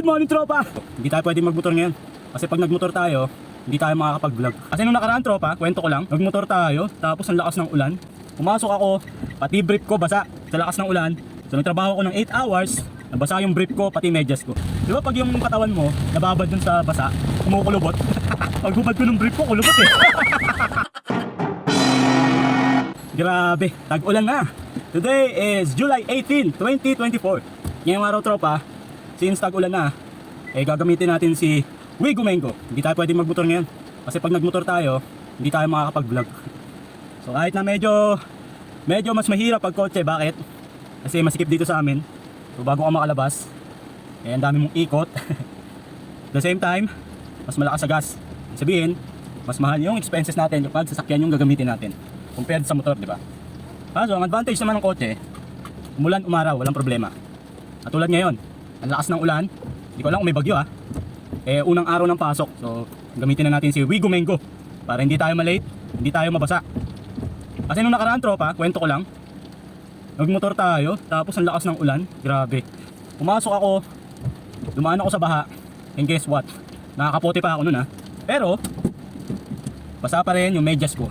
Good morning, tropa! Hindi tayo pwedeng magmotor ngayon. Kasi pag nagmotor tayo, hindi tayo makakapag-vlog. Kasi nung nakaraan, tropa, kwento ko lang, nagmotor tayo, tapos ang lakas ng ulan. Pumasok ako, pati brief ko basa sa lakas ng ulan. So nagtrabaho ko ng 8 hours, nabasa yung brief ko, pati medyas ko. Di ba pag yung katawan mo, nababad dun sa basa, kumukulubot? Pag hubad ko ng brief ko, kulubot eh. Grabe, tag-ulan na. Today is July 18, 2024. Ngayong araw, tropa, since tag-ulan na, gagamitin natin si Wigomengo. Hindi tayo pwedeng magmotor ngayon. Kasi pag nagmotor tayo, hindi tayo makakapag-vlog. So kahit na medyo mas mahirap pag kotse. Bakit? Kasi masikip dito sa amin. So bago ka makalabas, ang dami mong ikot. At the same time, mas malakas sa gas. Ibig sabihin, mas mahal yung expenses natin pag sasakyan yung gagamitin natin compared sa motor, di ba? Kaso ang advantage naman ng kotse, umulan, umaraw, walang problema. At tulad ngayon, ang lakas ng ulan, hindi ko alam kung may bagyo unang araw ng pasok. So gamitin na natin si Wigomengo para hindi tayo malate, hindi tayo mabasa. Kasi nung nakaraan, tropa, kwento ko lang, nagmotor tayo, tapos ang lakas ng ulan, grabe. Pumasok ako, dumaan ako sa baha, and guess what? Nakakapote pa ako nun Pero basa pa rin yung medyas ko.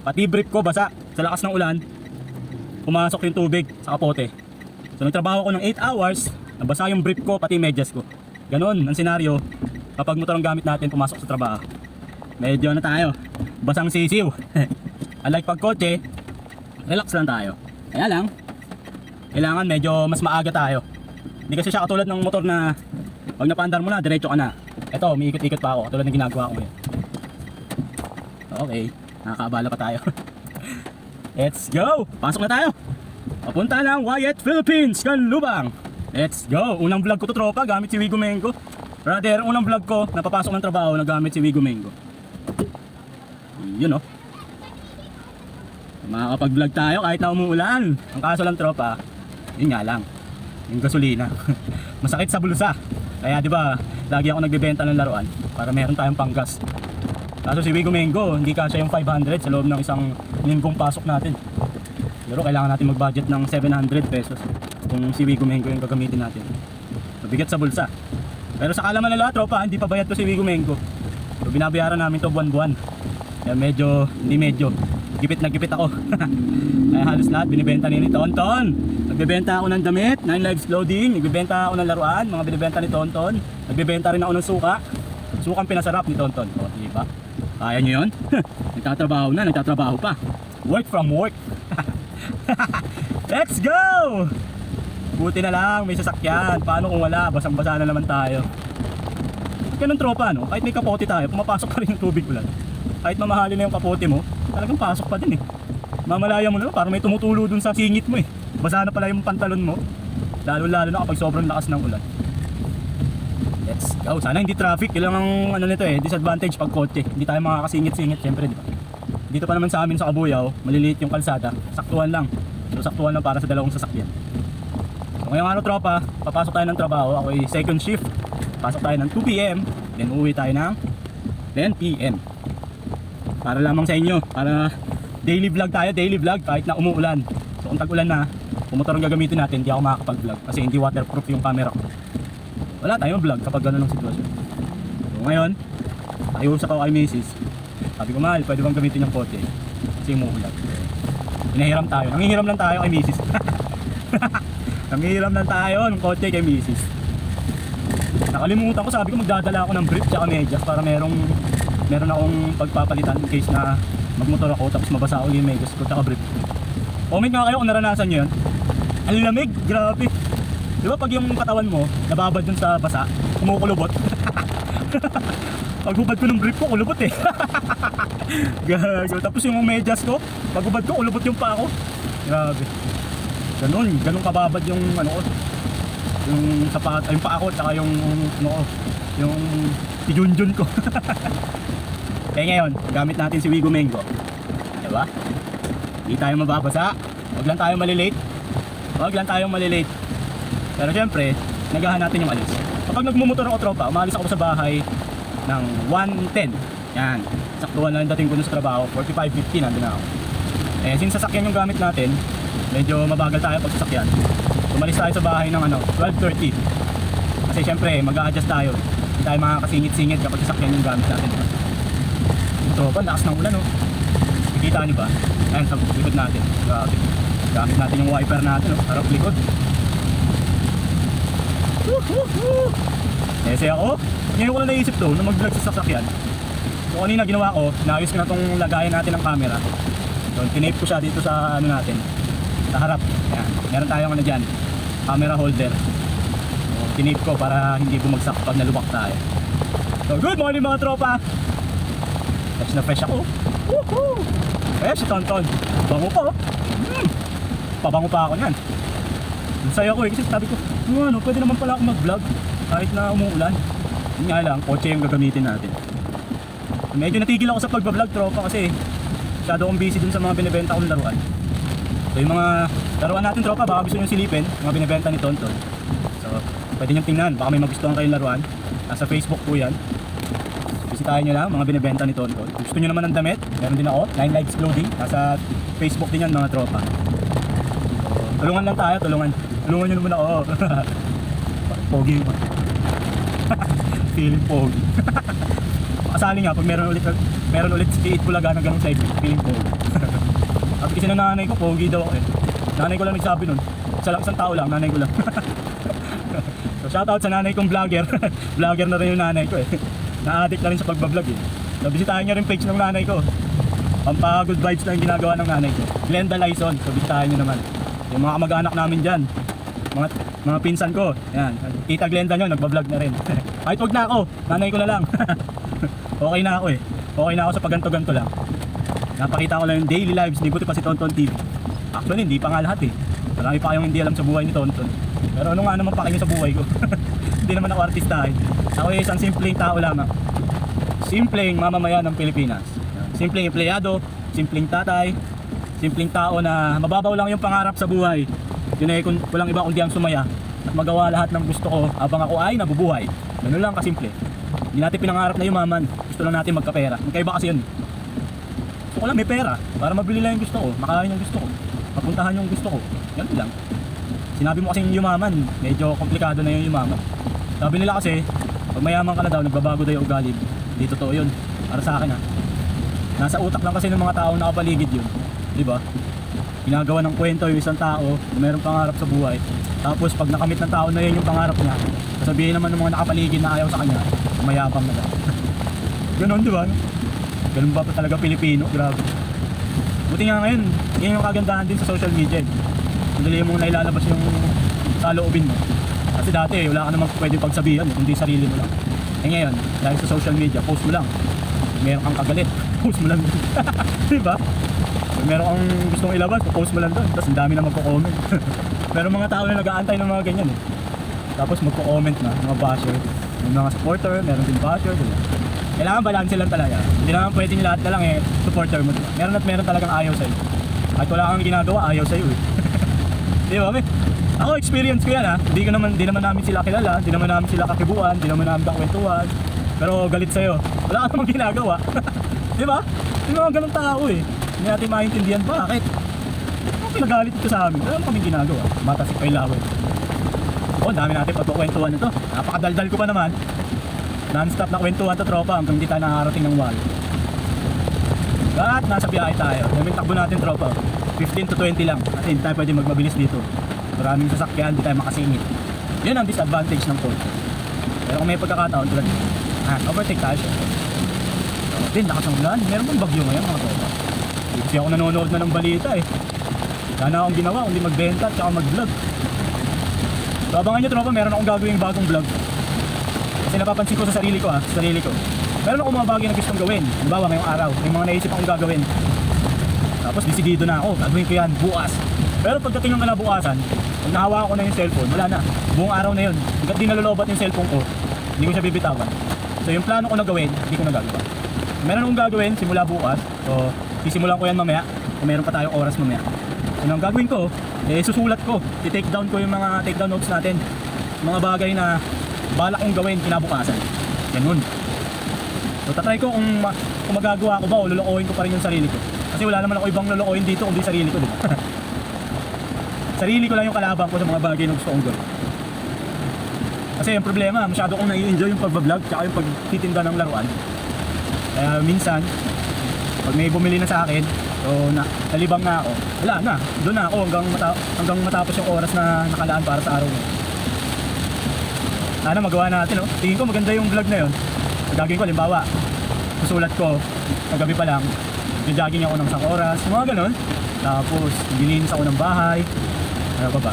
Pati brief ko basa sa lakas ng ulan. Pumasok yung tubig sa kapote. So nagtrabaho ko ng 8 hours, nabasa yung brief ko, pati medyas ko. Ganon ang senaryo kapag motor ang gamit natin pumasok sa trabaho. Medyo na tayo, basang sisiw. Unlike pag kotse, relax lang tayo. Kaya lang, kailangan medyo mas maaga tayo. Hindi kasi siya katulad ng motor na pag napaandar mo na, diretso ka na. Ito, umiikot-ikot pa ako katulad ng ginagawa ko ngayon. Okay, nakakaabala pa tayo. Let's go! Pasok na tayo! Papunta ng Wyatt Philippines, Canlubang. Let's go! Unang vlog ko to, tropa, gamit si Wigomengo. Rather, unang vlog ko, napapasok ng trabaho na gamit si Wigomengo. Yun makakapag-vlog tayo kahit na umuulan. Ang kaso lang, tropa, yun nga lang, yung gasolina. Masakit sa bulsa. Kaya di ba, lagi ako nagbebenta ng laruan para meron tayong panggas. Kaso si Wigomengo, hindi kasya yung 500 sa loob ng isang linggong pasok natin. Pero kailangan natin mag-budget ng 700 pesos kung si Wigomengo yung gagamitin natin. Mabigat sa bulsa. Pero sa kalaman na lahat, tropa, hindi pa bayad to si Wigomengo. So binabayaran namin to buwan-buwan. Kaya gipit na gipit ako. Kaya halos lahat binibenta ni Tonton. Nagbebenta ako ng damit, 9 lives loading. Nagbebenta ako ng laruan, mga binibenta ni Tonton. Nagbebenta rin ako ng suka. Sukang pinasarap ni Tonton. O, diba? Kaya nyo yun? Nagtatrabaho pa. Work from work. Let's go! Buti na lang, may sasakyan. Paano kung wala? Basang-basa na naman tayo. Ganun, tropa, no? Kahit may kapote tayo, pumapasok pa rin yung tubig ulan. Kahit mamahalin na yung kapote mo, talagang pasok pa din Mamalaya mo na, parang may tumutulo dun sa singit mo Basa na pala yung pantalon mo. Lalo na kapag sobrang lakas ng ulan. Let's go. Sana hindi traffic. Yun lang ang nito disadvantage pag kotse. Hindi tayo makakasingit-singit, syempre, di ba? Dito pa naman sa amin sa Kabuyaw, maliliit yung kalsada. Saktuhan lang. So saktuhan lang para sa dalawang sasakyan. So ngayong araw, tropa, papasok tayo ng trabaho. Ako ay second shift. Pasok tayo ng 2 PM, then uuwi tayo ng 10 PM. Para lamang sa inyo, para daily vlog tayo, daily vlog kahit na umuulan. So kung tag-ulan na, kung motor ang gagamitin natin, hindi ako makakapag-vlog kasi hindi waterproof yung camera ko. Wala tayong vlog kapag gano'n ang sitwasyon. So ngayon, nakiusap ako kay Mrs. Sabi ko, mahal, pwede bang gamitin yung kotse kasi umuulan. Hinahiram tayo, nangihiram lang tayo kay Mrs. Nangihiram lang tayo ng kotse kay Mrs. Nakalimutan ko, sabi ko magdadala ako ng brief tsaka medyas para meron akong pagpapalitan in case na magmotor ako tapos mabasa ako yung medyas ko tsaka brief. Comment nga kayo kung naranasan nyo yun. Ang lamig, grabe. Di ba pag yung katawan mo nababad dun sa basa, kumukulubot? Paghubad ko ng brief ko, kulubot Gago. Tapos yung medyas ko, paghubad ko, kulubot yung pa ako. Grabe. Ganun kababad yung yung sapat, yung paa ko, tsaka yung yung pijunjun ko. Kaya ngayon, gamit natin si Wigomengo. Diba? Hindi tayo mababasa. Huwag lang tayong malilate. Pero syempre, nagahan natin yung alis. Kapag nagmumotor ako, tropa, umalis ako sa bahay ng 1:10. Yan. Saktuhan na yung dating ko sa trabaho, 45:50 nandun na ako. Since sasakyan yung gamit natin, medyo mabagal tayo pag sasakyan. Umalis tayo sa bahay ng 12:30. Kasi Kasi syempre, mag-a-adjust tayo. Hindi tayo makakasingit-singit kapag sasakyan yung gamit natin. Yung tropa, lakas ng ulan, oh. Kikita nyo ba? Ayan, sa likod natin. Grabe. Gamit natin yung wiper natin, oh. Harap likod. Kasi ako, ngayon ko na naisip to, na mag-vlog sa sasakyan. So kanina ginawa ko, naayos ko na tong lagayan natin ng camera. So tinape ko siya dito sa ano natin, sa harap. Ayan, meron tayong ano dyan, camera holder. So tinape ko para hindi bumagsak pag nalubak tayo. So good morning mga tropa. Fresh na fresh ako. Woohoo! Fresh, tonton. Bango pa, oh. Pabango pa ako nyan. Saya ko eh, kasi sabi ko, ano, pwede naman pala ako mag-vlog kahit na umuulan. Yun nga lang, kotse yung gagamitin natin. Medyo natigil ako sa pagbablog, tropa, kasi masyado akong busy dun sa mga binibenta kong laruan. So yung mga laruan natin, tropa, baka gusto nyo silipin, mga binibenta ni Tonton. So pwede nyo tingnan, baka may magustuhan kayong laruan. Nasa Facebook po yan. Bisitahin nyo lang, mga binibenta ni Tonton. Gusto nyo naman ng damit, meron din ako, 9 Lives Clothing. Nasa Facebook din yan, mga tropa. So, tulungan lang tayo, tulungan nyo naman ako. Pogi mo. Feeling pogi. Kasali nga, pag meron ulit si Kiit Bulaga na ganun sa feeling pogi. At kasi na nanay ko, pogi daw ako eh. Nanay ko lang nagsabi nun. Isang tao lang, nanay ko lang. So shoutout sa nanay kong vlogger. Vlogger na rin yung nanay ko eh. Na-addict na rin sa pagbablog eh. Nabisitahin nyo rin page ng nanay ko. Pampagood vibes na yung ginagawa ng nanay ko. Glenda Lyson, so bisitahin nyo naman. Yung mga kamag-anak namin dyan, mga pinsan ko, yan, Tita Glenda nyo, nagbablog na rin. Kahit wag na ako, nanay ko na lang. Okay na ako eh. Okay na ako sa paganto-ganto lang. Napakita ko lang yung daily lives ni Buti pa si Tonton TV. Actually, hindi pa nga lahat eh. Marami pa kayong hindi alam sa buhay ni Tonton. Pero ano nga naman pa kayo sa buhay ko. Hindi naman ako artista eh. Ako ay isang simpleng tao lamang. Simpleng mamamayan ng Pilipinas. Simpleng empleyado, simpleng tatay, simpleng tao na mababaw lang yung pangarap sa buhay. Yun ay walang iba kundi ang sumaya at magawa lahat ng gusto ko habang ako ay nabubuhay. Ganun lang kasimple. Hindi natin pinangarap na yumaman. Gusto lang natin magkapera. Magkaiba kasi yun. Gusto ko lang may pera para mabili lang yung gusto ko, makain yung gusto ko, mapuntahan yung gusto ko. Ganun lang. Sinabi mo kasi yung yumaman, medyo komplikado na yung yumaman. Sabi nila kasi, pag mayaman ka na daw, nagbabago daw yung ugali. Hindi totoo yun. Para sa akin ha. Nasa utak lang kasi ng mga taong nakapaligid yun. Diba? Ginagawa ng kwento yung isang tao na mayroong pangarap sa buhay. Tapos pag nakamit ng tao na yun yung pangarap niya, sasabihin naman ng mga nakapaligid na ayaw sa kanya, mayabang na daw. Ganon, di ba? Ganun ba pa talaga Pilipino? Grabe. Buti nga ngayon, yun yung kagandahan din sa social media. Madali mong nailalabas yung saloobin mo. Kasi dati, wala ka namang pwede pagsabihan, kundi sarili mo lang. Eh ngayon, dahil sa social media, post mo lang. Meron kang kagalit, post mo lang. Diba? Kung meron kang gustong ilabas, post mo lang doon. Tapos ang dami na magko-comment. Pero mga tao na nag-aantay ng mga ganyan eh. Tapos magko-comment na, mga basher. Yung mga supporter, meron din basher. Diba? Kailangan balance lang talaga. Hindi naman pwedeng lahat na lang eh, supporter mo. Diba? Meron at meron talagang ayaw sa'yo. At wala kang ginagawa, ayaw sa'yo eh. Di ba? Ako experience ko yan ha. Hindi naman namin sila kilala, hindi naman namin sila kakibuan, hindi naman namin kakwentuhan. Pero galit sa'yo. Wala ka namang ginagawa. Di ba? Di ba ganun tao eh. Hindi natin maintindihan bakit. Ano pinagalit ito sa amin? Wala naman kaming ginagawa. Mata si Pailawin. O, dami natin pagkukwentuhan nito. Napakadaldal ko pa naman. Non-stop na kwentuhan to tropa hanggang hindi tayo nakarating ng walo. At nasa biyahe tayo. Yung takbo natin tropa. 15 to 20 lang. At hindi tayo pwede magmabilis dito. Maraming sasakyan, hindi tayo makasingit. Yun ang disadvantage ng Porsche. Pero kung may pagkakataon tulad dito, overtake tayo siya. So, din, lakas ng ulan. Meron bang bagyo ngayon mga tropa? Kasi ako nanonood na ng balita eh. Wala na akong ginawa, kundi magbenta at saka mag-vlog. So abangan nyo tropa, meron akong gagawing bagong vlog. Kasi napapansin ko sa sarili ko meron akong mga bagay na gustong gawin. Halimbawa ngayong araw, may mga naisip akong gagawin. Tapos disidido na ako, gagawin ko yan bukas. Pero pagdating ng kinabukasan, pag nahawa ko na yung cellphone, wala na. Buong araw na yun. Hanggat di nalolobat yung cellphone ko, hindi ko siya bibitawan. So yung plano ko na gawin, hindi ko nagagawa. Meron akong gagawin simula bukas. So sisimulan ko yan mamaya. Kung meron pa tayong oras mamaya. So ang gagawin ko, susulat ko. I-take down ko yung mga take down notes natin. Mga bagay na balak kong gawin kinabukasan. Ganun. So tatry ko kung magagawa ko ba o lulukohin ko pa rin yung sarili ko. Kasi wala naman ako ibang lulukohin dito kundi sarili ko, diba? Sarili ko lang yung kalaban ko sa mga bagay na gusto kong gawin. Kasi yung problema, masyado kong nai-enjoy yung pagbablog tsaka yung pagtitinda ng laruan. Kaya minsan, pag may bumili na sa akin, so nalibang na ako, wala na, doon na ako hanggang matapos yung oras na nakalaan para sa araw. Sana magawa natin, oh. Tingin ko maganda yung vlog na yun. Gagawin ko, halimbawa, susulat ko, kagabi pa lang, jogging ako ng isang oras, yung mga ganun. Tapos, nililinis ako ng bahay, ano pa ba?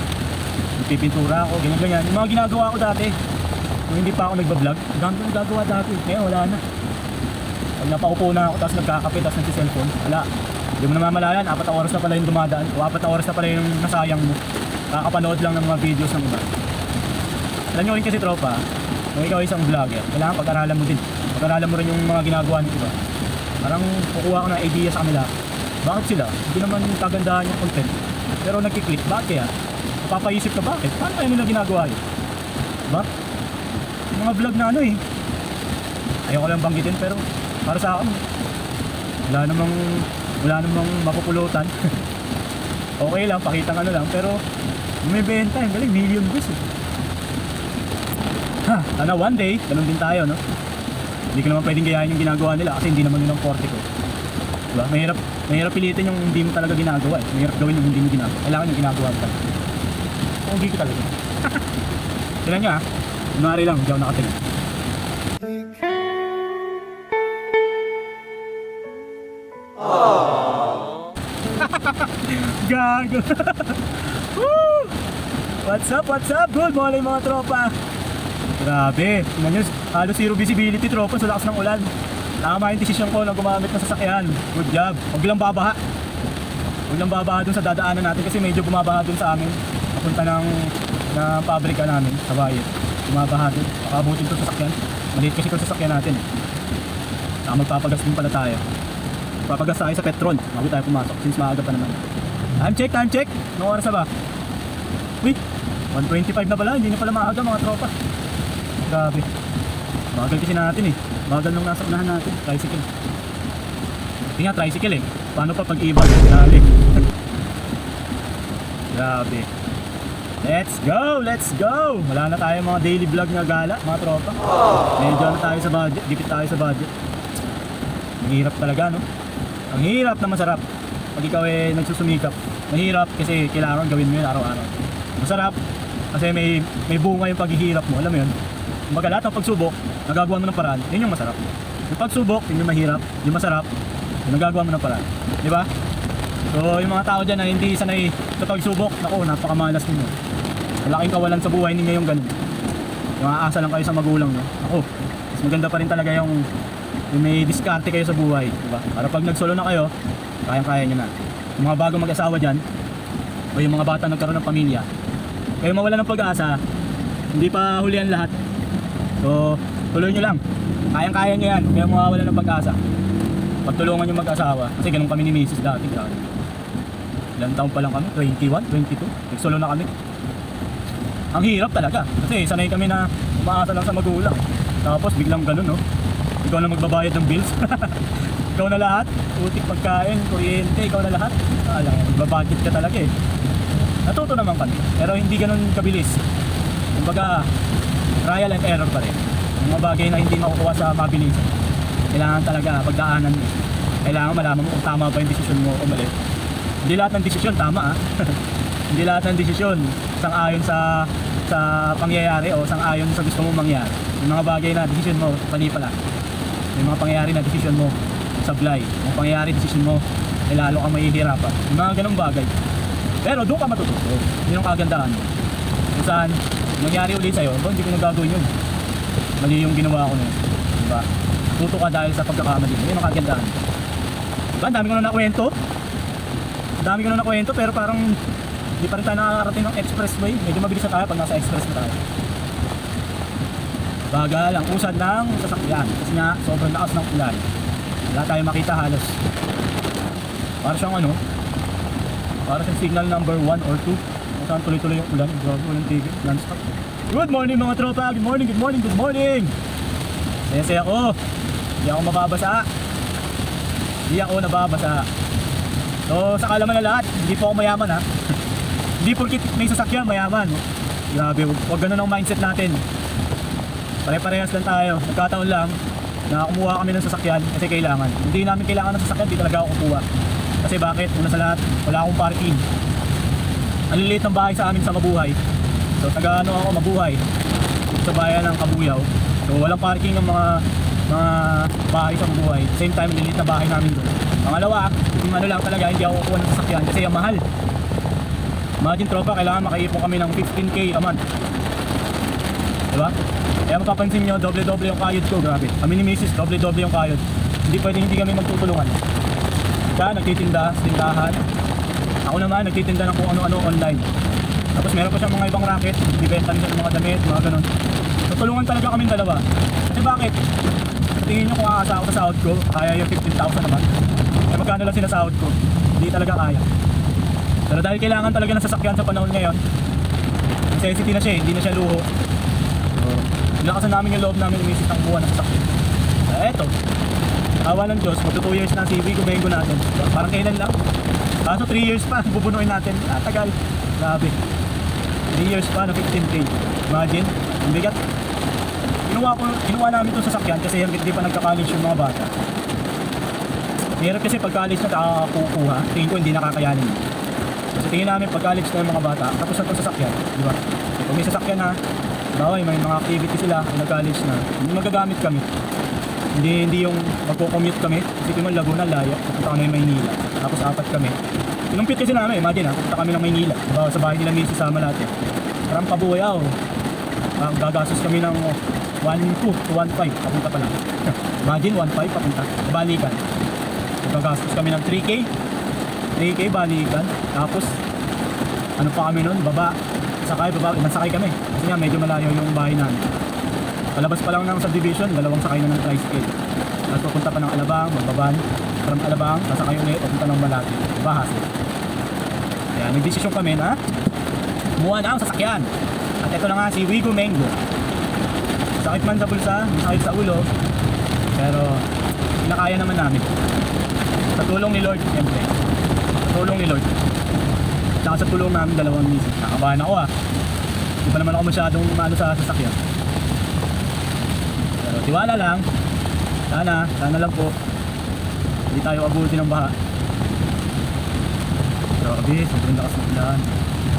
Nagpipintura ako, ganyan-ganyan. Yung mga ginagawa ko dati, kung hindi pa ako nagbablog, dami ko nagagawa dati. Ngayon, wala na. Pag napaupo na ako, tapos nagkakape, tapos nagsiselfone, wala. Hindi mo namamalayan, 4 na oras na pala yung dumadaan, o 4 na oras na pala yung nasayang mo. Kakapanood lang ng mga videos ng iba. Alam nyo rin kasi tropa, kung ikaw isang vlogger, kailangan pag-aralan mo din. Pag-aralan mo rin yung mga ginagawa ng iba. Parang kukuha ko ng idea sa kanila. Bakit sila? Hindi naman kagandahan yung content. Pero nagkiklik, bakit kaya? Napapaisip ka bakit? Paano kaya nila ginagawa yun? Diba? Yung mga vlog na ano eh. Ayoko lang banggitin pero para sa akin, wala namang mapupulutan. Okay lang, pakitang ano lang, pero may benta eh. Galing, million views eh. Ha, sana one day, ganun din tayo, no? Hindi ko naman pwedeng gayahin yung ginagawa nila kasi hindi naman yun ang forte ko. Diba? Mahirap pilitin yung hindi mo talaga ginagawa eh. Mahirap gawin yung hindi mo ginagawa. Kailangan yung ginagawa mo talaga. Hindi ko talaga. Tignan nyo ha. Kunwari lang, hindi ako nakatingin. Gago. Woo! What's up? What's up? Good morning mga tropa. Grabe. Tignan nyo, halos zero visibility tropa sa lakas ng ulan. Tama yung desisyon ko na gumamit ng sasakyan. Good job. Huwag lang babaha. Huwag lang babaha dun sa dadaanan natin kasi medyo bumabaha dun sa amin. Papunta ng pabrika namin sa bayan. Bumabaha dun. Makabutin ito sasakyan. Maliit kasi ito sasakyan natin. Saka magpapagas din pala tayo. Papagas tayo sa Petron bago tayo pumasok since maaga pa naman. Time check. Anong oras na ba? Uy, 1:25 na pala. Hindi na pala maaga mga tropa. Grabe. Bagal kasi natin eh. Bagal nung nasa unahan natin. Tricycle. Hindi nga tricycle eh. Paano pa pag iba? Dali. Grabe. Let's go! Wala na tayo mga daily vlog na gala mga tropa. Medyo na tayo sa budget. Dipit tayo sa budget. Ang hirap talaga no? Ang hirap na masarap. Pag ikaw eh nagsusumikap. Mahirap kasi kailangan gawin mo yun araw-araw. Masarap kasi may bunga yung paghihirap mo. Alam mo yun? Kumbaga lahat ng pagsubok, nagagawa mo ng paraan, yun yung masarap. Yung pagsubok, yun yung mahirap, yung masarap, yung nagagawa mo ng paraan. Di ba? So yung mga tao dyan na hindi sanay sa pagsubok, naku, napakamalas ninyo. Malaking kawalan sa buhay ninyo yung ganun. Yung aasa lang kayo sa magulang, no? Ako, mas maganda pa rin talaga yung may diskarte kayo sa buhay. Di ba? Para pag nagsolo na kayo, kayang-kaya nyo na. Yung mga bago mag-asawa dyan, o yung mga bata nagkaroon ng pamilya, kayo mawala ng pag-asa, hindi pa hulihan lahat. So, tuloy nyo lang. Kayang-kaya nyo yan. Kaya mawawala ng pag-asa. Pagtulungan nyo mag-asawa. Kasi ganun kami ni Mrs. dati. Grabe. Ilang taon pa lang kami? 21, 22. Nagsolo na kami. Ang hirap talaga. Kasi sanay kami na umaasa lang sa magulang. Tapos biglang ganun, no? Ikaw na magbabayad ng bills. Ikaw na lahat. Utik pagkain, kuryente, ikaw na lahat. Alam, magbabudget ka talaga eh. Natuto naman kami. Pero hindi ganun kabilis. Kumbaga, trial and error pa rin. Yung mga bagay na hindi makukuha sa mabilis. Kailangan talaga pagdaanan mo. Kailangan malaman mo kung tama ba yung desisyon mo o mali. Hindi lahat ng desisyon tama ah. Hindi lahat ng desisyon sang-ayon sa pangyayari o sang-ayon sa gusto mong mangyari. Yung mga bagay na desisyon mo, mali pala. Yung mga pangyayari na desisyon mo, sablay. Yung pangyayari desisyon mo, ay lalo kang mahihirapan. Yung mga ganong bagay. Pero doon ka matututo. Yun ang kagandahan mo. Kung saan, nangyari ulit sa'yo, hindi ko nagagawin yun. Mali yung ginawa ko nun. Diba? Tuto ka dahil sa pagkakamali. Yun ang kagandahan. Diba? Ang dami ko na nakwento. Ang dami ko na nakwento pero parang hindi pa rin tayo nakakarating ng expressway. Medyo mabilis na tayo pag nasa express na tayo. Bagal ang usad ng sasakyan. Kasi nga, sobrang lakas ng ulan. Wala tayo makita halos. Para siyang ano, para siyang signal number 1 or 2. Kung saan tuloy-tuloy yung ulan. Grabe, walang tigil. Non-stop. Good morning mga tropa! Good morning, good morning, good morning! Saya-saya ko. Hindi ako mababasa. Hindi ako nababasa. So, sa kalaman na lahat, hindi po ako mayaman ha. Hindi porkit may sasakyan, mayaman. Grabe, wag ganun ang mindset natin. Pare-parehas lang tayo. Nagkataon lang na kumuha kami ng sasakyan kasi kailangan. Hindi namin kailangan ng sasakyan, di talaga ako kukuha. Kasi bakit? Una sa lahat, wala akong parking. Ang liliit ng bahay sa amin sa Mabuhay. So taga ako Mabuhay sa bayan ng Kabuyaw. So walang parking ng mga bahay sa Mabuhay. Same time, liliit na bahay namin doon. Pangalawa, yung ano lang talaga, hindi ako kukuha ng sasakyan kasi ang mahal. Imagine tropa, kailangan makaipon kami ng 15k a month. Diba? Kaya mapapansin nyo, doble-doble yung kayod ko, grabe. Kami ni Mrs. doble-doble yung kayod. Hindi pwede hindi kami magtutulungan. Siya, nagtitinda sa tindahan. Ako naman, nagtitinda ng kung ano-ano online. Tapos meron pa siyang mga ibang racket, bibenta nila ng mga damit, mga ganun. So tulungan talaga kami dalawa. Kasi bakit? Sa tingin nyo kung aasa ako sa sahod ko, kaya yung 15,000 naman. Eh magkano lang sinasahod ko? Hindi talaga kaya. Pero dahil kailangan talaga ng sasakyan sa panahon ngayon, necessity na siya eh, hindi na siya luho. So, nilakasan namin yung loob namin umisip ng buwan ng sasakyan. Eto, awa ng Diyos, magto 2 years na si Vigo Bengo natin. Parang kailan lang. Kaso 3 years pa, bubunuin natin. Tagal. Grabe. 3 years pa na 15k. Imagine, ang bigat. Kinuha namin itong sasakyan kasi hindi pa nagka-college yung mga bata. Mahirap kasi pag college na nakakukuha, tingin ko hindi nakakayanin. Kasi tingin namin pag college na yung mga bata, tapos na itong sasakyan, di ba? Kung may sasakyan na, baway, may mga activity sila, kung nag-college na, hindi magagamit kami. Hindi yung magko-commute kami, kasi mo Laguna, layo, pupunta kami Maynila, tapos 4 kami. Inumpit kasi namin, imagine ha, pupunta kami ng Maynila, diba? Sa bahay nila Mrs. Sama natin. Parang Kabuyaw, gagastos kami ng 1.2 to 1.5, papunta pa lang. Imagine, 1.5 papunta, balikan. Gagastos kami ng 3k balikan, tapos ano pa kami nun, nasakay kami kasi nga medyo malayo yung bahay namin. Palabas pa lang ng subdivision, 2 sakay na ng tricycle, at pupunta pa ng Alabang, magbaban from Alabang, sasakay ulit, pupunta ng Malate, Bahas. Kaya nagdesisyon kami na kumuha na ang sasakyan, at ito na nga si Vigo Bengo. Sakit man sa bulsa, sakit sa ulo, pero pinakaya naman namin sa tulong ni Lord, siyempre. Tulong ni Lord. Saka sa tulong namin 2 misis. Nakabahan ako Hindi pa naman ako masyadong umano sa sasakyan. Pero tiwala lang. Sana lang po. Hindi tayo abutin ng baha. Grabe, sobrang lakas ng ulan.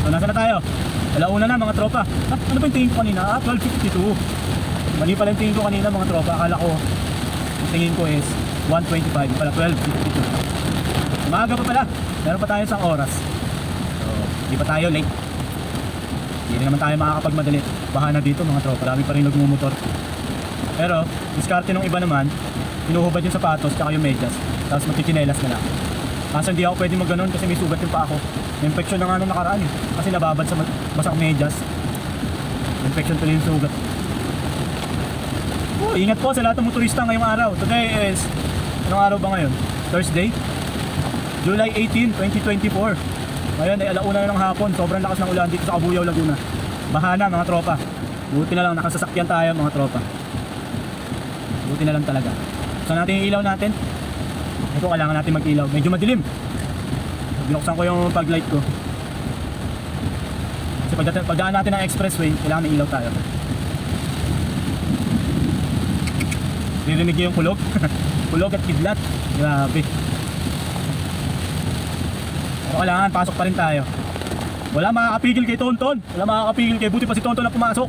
So nasa na tayo? Alauna na mga tropa. Ano ba yung tingin ko kanina? 12:52. Mali pala yung tingin ko kanina mga tropa. Akala ko, yung tingin ko is 1:25. Pala 12:52. Maaga pa pala. Meron pa tayo isang oras. So, hindi pa tayo late. Hindi rin naman tayo makakapagmadali. Baha na dito mga tropa. Marami pa rin nagmumotor. Pero, diskarte nung iba naman, hinuhubad yung sapatos tsaka yung medyas. Tapos magkikinelas na lang. Kaso hindi ako pwede mag-ganon kasi may sugat yung pa ako. May infection na nga nung nakaraan eh. Kasi nababad sa basang medyas. Infection tuloy yung sugat. Oh, ingat po sa lahat ng motorista ngayong araw. Today is, anong araw ba ngayon? Thursday? July 18, 2024. Ngayon ay alauna na ng hapon. Sobrang lakas ng ulan dito sa Kabuyaw, Laguna. Baha na mga tropa. Buti na lang nakasasakyan tayo mga tropa. Buti na lang talaga. Saan natin yung ilaw natin? Ito kailangan natin mag-ilaw. Medyo madilim. Binuksan ko yung pag-light ko. Kasi pagdaan natin ng expressway, kailangan may ilaw tayo. Nirinig niyo yung kulog? Kulog at kidlat. Grabe. Pero kailangan, pasok pa rin tayo. Wala makakapigil kay Tonton. Wala makakapigil kay Buti pa si Tonton na pumasok.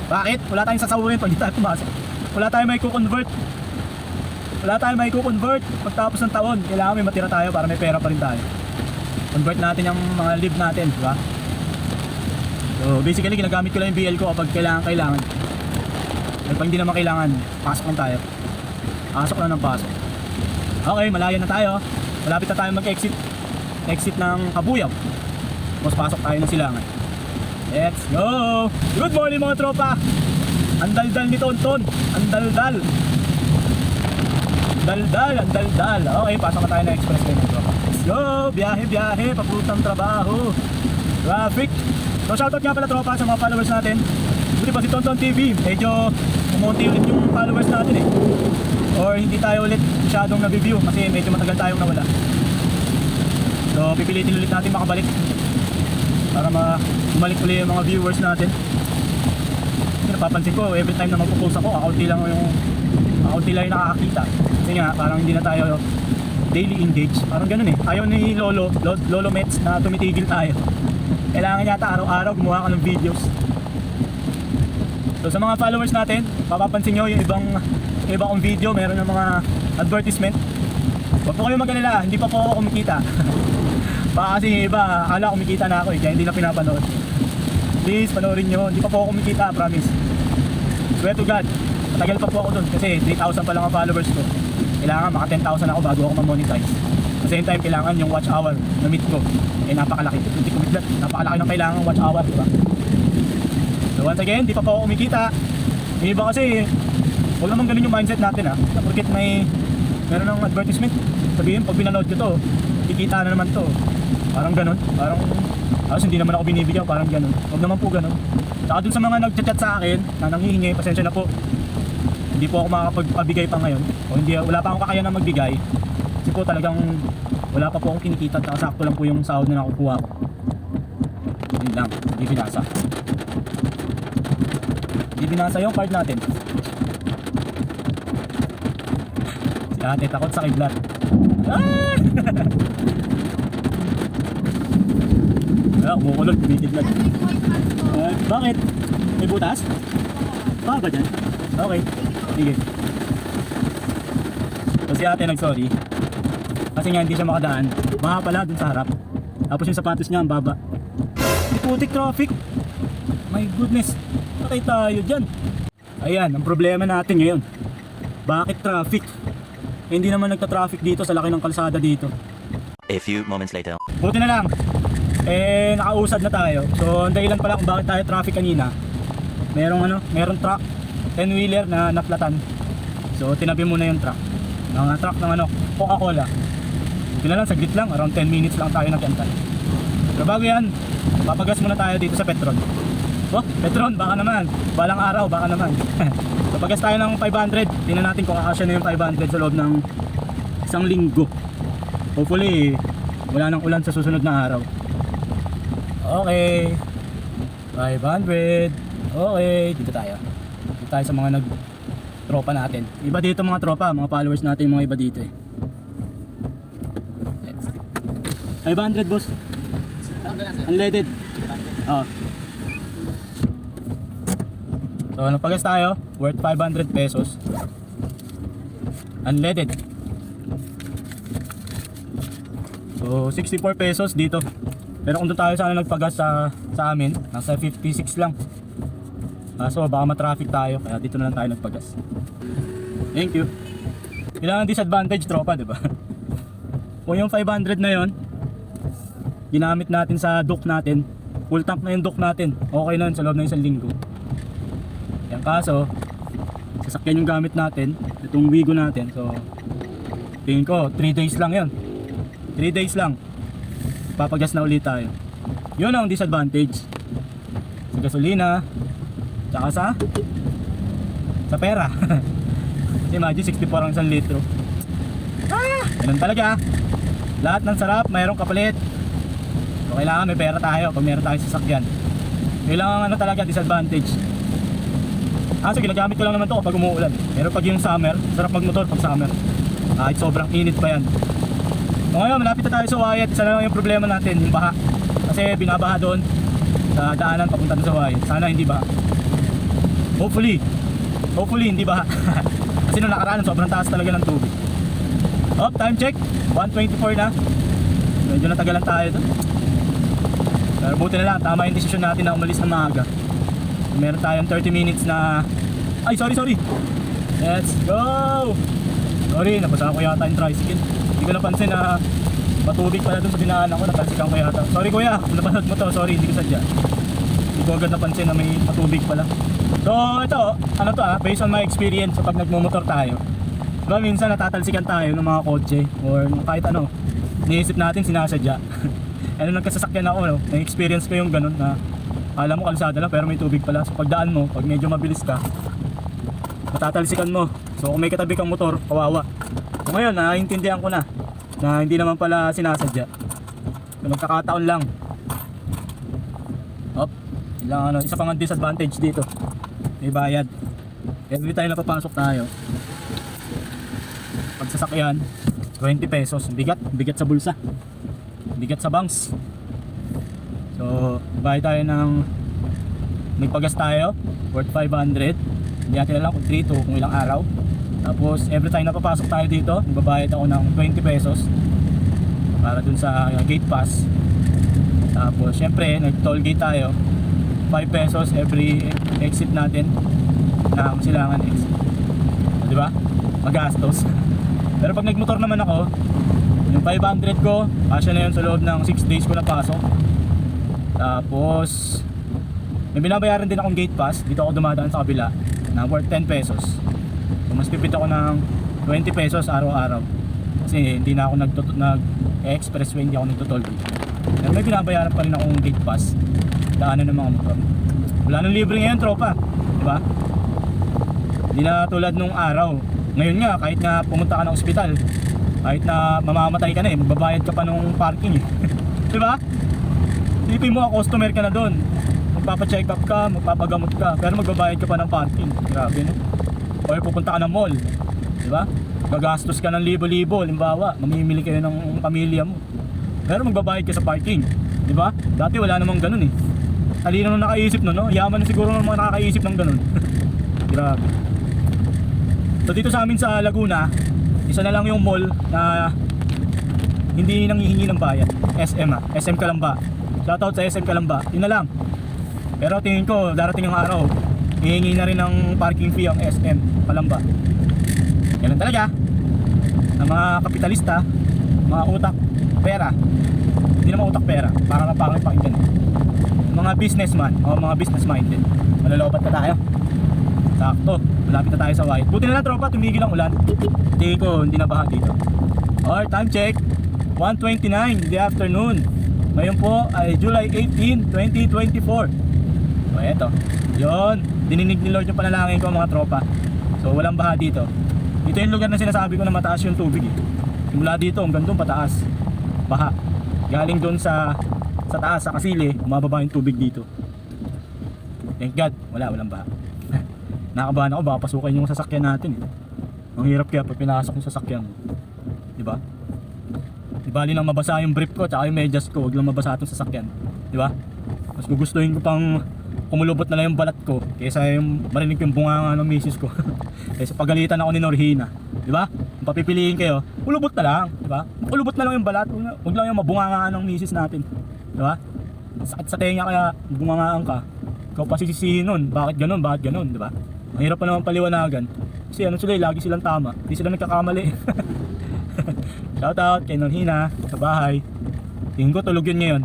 Bakit? Wala tayong sasawarin pag hindi tayo pumasok. Wala tayong may kukonvert. Wala tayong may kukonvert. Pagtapos ng taon, kailangan may matira tayo para may pera pa rin tayo. Convert natin yung mga leave natin, di ba? So basically, ginagamit ko lang yung BL ko kapag kailangan. At pag hindi naman kailangan, pasok lang tayo. Pasok lang ng pasok. Okay, malayo na tayo. Malapit na tayo mag-exit. Exit ng Kabuyaw. Tapos pasok tayo ng Silangan. Let's go! Good morning mga tropa! Ang daldal ni Tonton. Ang daldal. Ang daldal. Okay, pasok na tayo ng expressway mga tropa. Let's go! Biyahe, papuntang trabaho. Traffic. So shoutout nga pala tropa sa mga followers natin. Buti pa si Tonton TV. Medyo umunti ulit yung followers natin eh. Or hindi tayo ulit masyadong nag-review kasi medyo matagal tayong nawala. So pipilitin ulit natin makabalik para bumalik ulit yung mga viewers natin. Kasi napapansin ko, every time na magpo-post ako, kaunti lang yung nakakakita. Kasi nga, parang hindi na tayo daily engaged. Parang ganun eh. Ayaw ni Lolo Mets na tumitigil tayo. Kailangan yata araw-araw gumawa ka ng videos. So sa mga followers natin, mapapansin nyo yung iba kong video, meron ng mga advertisement. Huwag po kayo mag-alala, hindi pa po ako kumikita. Baka kasi yung iba, akala kumikita na ako eh, kaya hindi na pinapanood. Please, panoorin nyo, hindi pa po ako kumikita, promise. Swear to God, matagal pa po ako dun kasi 3,000 pa lang ang followers ko. Kailangan maka 10,000 ako bago ako ma-monetize. At the same time, kailangan yung watch hour na meet ko. Eh napakalaki, hindi ko meet, napakalaki ng kailangan watch hour, diba? So once again, di pa po ako kumikita. Yung iba kasi, huwag naman ganun yung mindset natin ha. Porket meron ng advertisement, sabihin pag pinanood ko to, kikita na naman to. Parang ganun, parang hindi naman ako binibigyan, parang ganun. Huwag naman po ganun. Saka dun sa mga nagchat-chat sa akin, na nanghihingi, pasensya na po. Hindi po ako makakapagpabigay pa ngayon. O hindi, wala pa akong kakayanan magbigay. Kasi po talagang wala pa po akong kinikita at sakto lang po yung sahod na nakukuha ko. Yun lang, hindi binasa. Hindi binasa yung card natin. Si ate takot sa kidlat. Ah! Kumukulot, kumikidlat. Bakit? May butas? Baka ba dyan? Okay, sige. So si ate nag-sorry kasi nga hindi siya makadaan. Baka pala dun sa harap. Tapos yung sapatos niya ang baba. Putik traffic. My goodness, patay tayo dyan. Ayan, ang problema natin ngayon. Bakit traffic? Hindi naman nagta-traffic dito sa laki ng kalsada dito. A few moments later. Buti na lang. Nakausad na tayo. So, ang dahilan pala kung bakit tayo traffic kanina. Merong truck, 10-wheeler na naplatan. So, tinabi muna yung truck. Mga truck ng Coca-Cola. Buti na lang, saglit lang. Around 10 minutes lang tayo nagantay. Pero bago yan, papagas muna tayo dito sa Petron. Oh, Petron, baka naman. Balang araw, baka naman. Papagas tayo ng 500. Tingnan natin kung kakasya na yung 500 sa loob ng isang linggo. Hopefully, wala nang ulan sa susunod na araw. Okay, 500. Okay, dito tayo. Dito tayo sa mga tropa natin. Iba dito mga tropa, mga followers natin, mga iba dito eh. 500 boss. Unleaded. Oh. So nagpagas tayo, worth 500 pesos. Unleaded. So 64 pesos dito. Pero kung doon tayo sana nagpagas sa amin, nasa 56 lang. So baka ma-traffic tayo, kaya dito na lang tayo nagpagas. Thank you. Kailangan disadvantage tropa, di ba? Kung yung 500 na yon ginamit natin sa dock natin, full tank na yung dock natin, okay na yun sa loob ng isang linggo. Yan, kaso sasakyan yung gamit natin, itong Wigo natin. So tingin ko 3 days lang yun. 3 days lang papagas na ulit tayo. Yun ang disadvantage sa gasolina, tsaka sa pera. Kasi imagine 64 ang 1 litro. Ganun talaga. Lahat ng sarap mayroong kapalit. So kailangan may pera tayo pag meron tayong sasakyan. Kailangan talaga disadvantage. So ginagamit ko lang naman to kapag umuulan. Pero pag yung summer, sarap magmotor pag summer. Kahit sobrang init pa yan. So ngayon malapit na tayo sa Wyatt. Isa na lang yung problema natin, yung baha. Kasi binabaha doon sa daanan papunta sa Wyatt. Sana hindi baha. Hopefully hindi baha. Kasi nung nakaraan sobrang taas talaga ng tubig. Time check 1:24 na. Medyo natagalan tayo doon. Pero buti na lang, tama yung desisyon natin na umalis na maaga. Meron tayong 30 minutes na... Ay, sorry! Let's go! Sorry, napasa ko yata yung tricycle. Hindi ko napansin na matubig pala dun sa dinaanan ko. Napansikan ko yata. Sorry kuya, kung napanood mo to, sorry, hindi ko sadya. Hindi ko agad napansin na may matubig pala. So ito, based on my experience so pag nagmumotor tayo. Diba minsan natatalsikan tayo ng mga kotse or kahit ano, iniisip natin sinasadya. Ano nagkasasakyan ako, no? Na-experience ko yung ganun na alam mo kalsada lang pero may tubig pala. So pagdaan mo, pag medyo mabilis ka, matatalsikan mo. So kung may katabi kang motor, kawawa. So ngayon, naiintindihan ko na hindi naman pala sinasadya. So, nagkakataon lang. Isa pang disadvantage dito. may bayad. Every time na papasok tayo, pag sasakyan, 20 pesos. Bigat sa bulsa. Bigat sa banks. So, bayad tayo ng nagpagas tayo, worth 500. Hindi natin alam kung 3 to kung ilang araw. Tapos, every time na papasok tayo dito, magbabayad ako ng 20 pesos para dun sa gate pass. Tapos, syempre, nag-toll gate tayo. 5 pesos every exit natin na Silangan exit. So, diba? Magastos. Pero pag nagmotor naman ako, yung 500 ko, kasya na yun sa loob ng 6 days ko na pasok. Tapos, may binabayaran din akong gate pass. Dito ako dumadaan sa kabila na worth 10 pesos. So, mas tipid ako ng 20 pesos araw-araw. Kasi hindi na ako nag-expressway, hindi ako nagtotol gate. Pero may binabayaran pa rin akong gate pass. Daanan ng mga motor. Wala nang libre ngayon, tropa. Diba? Hindi na tulad nung araw. Ngayon nga, kahit nga pumunta ka ng ospital, kahit na mamamatay ka na magbabayad ka pa ng parking diba? Isipin mo, customer ka na doon, magpapacheck up ka, magpapagamot ka, pero magbabayad ka pa ng parking. Grabe, no? Or pupunta ka ng mall, diba? Gagastos ka ng libo-libo. Halimbawa, mamimili kayo ng pamilya mo, pero magbabayad ka sa parking, diba? Dati wala namang ganun talino nung nakaisip no? Yaman na siguro ng mga nakakaisip ng ganun. Grabe. So dito sa amin sa Laguna, isa na lang yung mall na hindi nanghihingi ng bayad. SM Kalamba. Shoutout sa SM Kalamba. Yun na lang. Pero tingin ko darating yung araw, hihingi na rin ng parking fee ang SM Kalamba. Ganun talaga. Ang mga kapitalista, mga utak pera. Hindi naman utak pera, para mapangit pakinggan. Mga businessman o mga business minded. Malalobat na tayo. Sakto, malapit na tayo sa white. Buti na lang tropa, tumigil ang ulan. Tingin ko, hindi na baha dito. Alright, time check 1:29 in the afternoon. Ngayon po ay July 18, 2024. So eto, yun, dininig ni Lord yung panalangin ko mga tropa. So walang baha dito. Ito yung lugar na sinasabi ko na mataas yung tubig Simula dito hanggang doon pataas, baha. Galing doon sa taas, sa Kasili, umababa yung tubig dito. Thank God, walang baha. Nakabahan ako, baka pasukin yung sasakyan natin Ang hirap kaya pag pinasok yung sasakyan mo, diba? Di bali nang mabasa yung brief ko tsaka yung medyas ko, huwag lang mabasa itong sasakyan, diba? Mas gugustuhin ko pang kumulubot na lang yung balat ko kaysa yung marinig yung bunganga ng misis ko. Kaysa pagalitan ako ni Norhina, diba? Kung papipiliin kayo, kulubot na lang, diba? Kulubot na lang yung balat, huwag lang yung mabungangaan ng misis natin, diba? Sakit sa tenga kaya bungangaan ka, ikaw pa sisisihin nun, bakit ganun, diba? Mahirap pa naman paliwanagan. Kasi ano sila, lagi silang tama. Hindi sila nagkakamali. Shoutout kay Norhina sa bahay. Tingin ko tulog yun ngayon.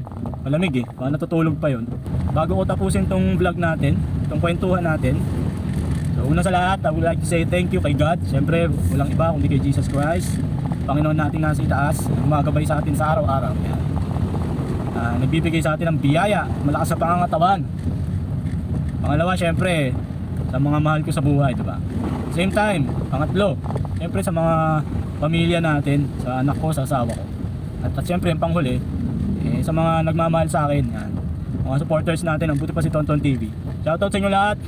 Malamig baka natutulog pa yun. Bago ko tapusin tong vlog natin, tong kwentuhan natin. So una sa lahat, I would like to say thank you kay God. Siyempre, walang iba kundi kay Jesus Christ, Panginoon natin nasa itaas, gumagabay sa atin sa araw-araw. Nagbibigay sa atin ng biyaya, malakas sa pangangatawan. Pangalawa, siyempre, sa mga mahal ko sa buhay, diba? Same time, pangatlo, siyempre sa mga pamilya natin, sa anak ko, sa asawa ko. At siyempre, ang panghuli, sa mga nagmamahal sa akin, mga supporters natin, ang buti pa si Tonton TV. Shoutout sa inyo lahat.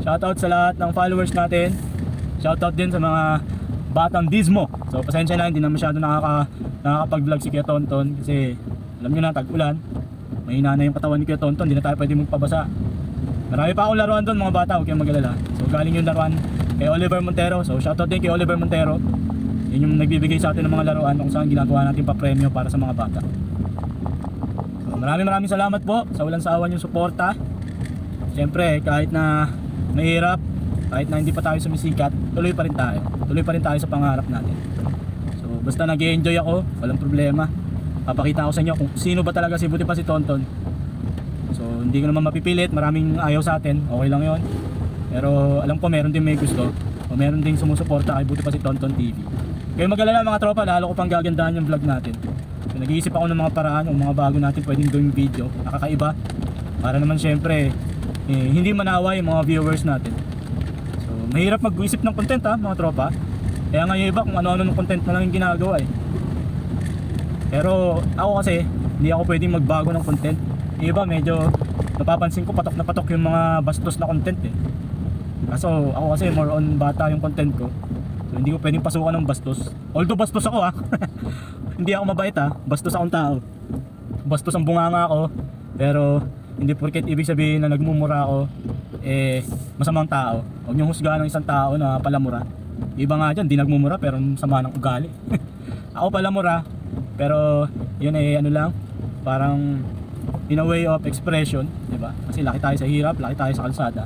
Shoutout sa lahat ng followers natin. Shoutout din sa mga batang dismo. So, pasensya na, hindi na masyado nakakapag-vlog si Kuya Tonton kasi alam nyo na, tag-ulan. Mahina na yung katawan ni Kuya Tonton, hindi na tayo pwede magpabasa. Marami pa akong laruan doon mga bata, huwag kayong mag-alala. So galing yung laruan kay Oliver Montero. So shoutout din kay Oliver Montero. Yun yung nagbibigay sa atin ng mga laruan kung saan ginagawa natin pa-premyo para sa mga bata. So maraming salamat po sa walang sawa niyong suporta. Siyempre kahit na mahirap, kahit na hindi pa tayo sumisikat, tuloy pa rin tayo. Tuloy pa rin tayo sa pangarap natin. So basta nag-i-enjoy ako, walang problema. Papakita ko sa inyo kung sino ba talaga si buti pa si Tonton. So hindi ko naman mapipilit, maraming ayaw sa atin, okay lang yon. Pero alam ko meron din may gusto, o meron din sumusuporta kay buti pa si Tonton TV. Kaya mag-alala mga tropa, lalo ko pang gagandahan yung vlog natin. So nag-iisip ako ng mga paraan, o mga bago natin pwedeng gawing video, nakakaiba. Para naman syempre, hindi manawa yung mga viewers natin. So mahirap mag-isip ng content mga tropa. Kaya nga yung iba kung ano-ano ng content na lang yung ginagawa Pero ako kasi, hindi ako pwedeng magbago ng content. Iba medyo napapansin ko patok na patok yung mga bastos na content Kaso ako kasi more on bata yung content ko. So hindi ko pwedeng pasukan ng bastos. Although bastos ako ha. Hindi ako mabait ha. Bastos akong tao. Bastos ang bunganga ako. Pero hindi porket ibig sabihin na nagmumura ako masamang tao. Huwag niyong husgahan ng isang tao na palamura. Iba nga dyan, di nagmumura pero sama ng ugali. Ako palamura, pero yun ano lang, parang in a way of expression, di ba? Kasi laki tayo sa hirap, laki tayo sa kalsada.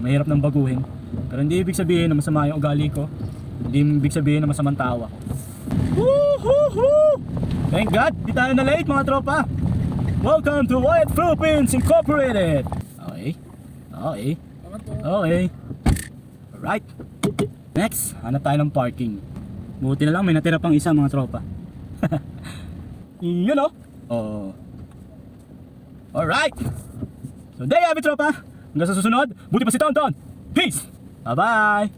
Mahirap nang baguhin. Pero hindi ibig sabihin na masama yung ugali ko. Hindi ibig sabihin na masamang tao ako. Woohoo! Thank God, di tayo na late mga tropa. Welcome to White Philippines Incorporated. Okay. Alright. Next, hanap tayo ng parking. Buti na lang may natira pang isa mga tropa. Yun o. Oh. Alright. So there you have it tropa. Hanggang sa susunod, buti pa si Tonton. Peace. Bye bye.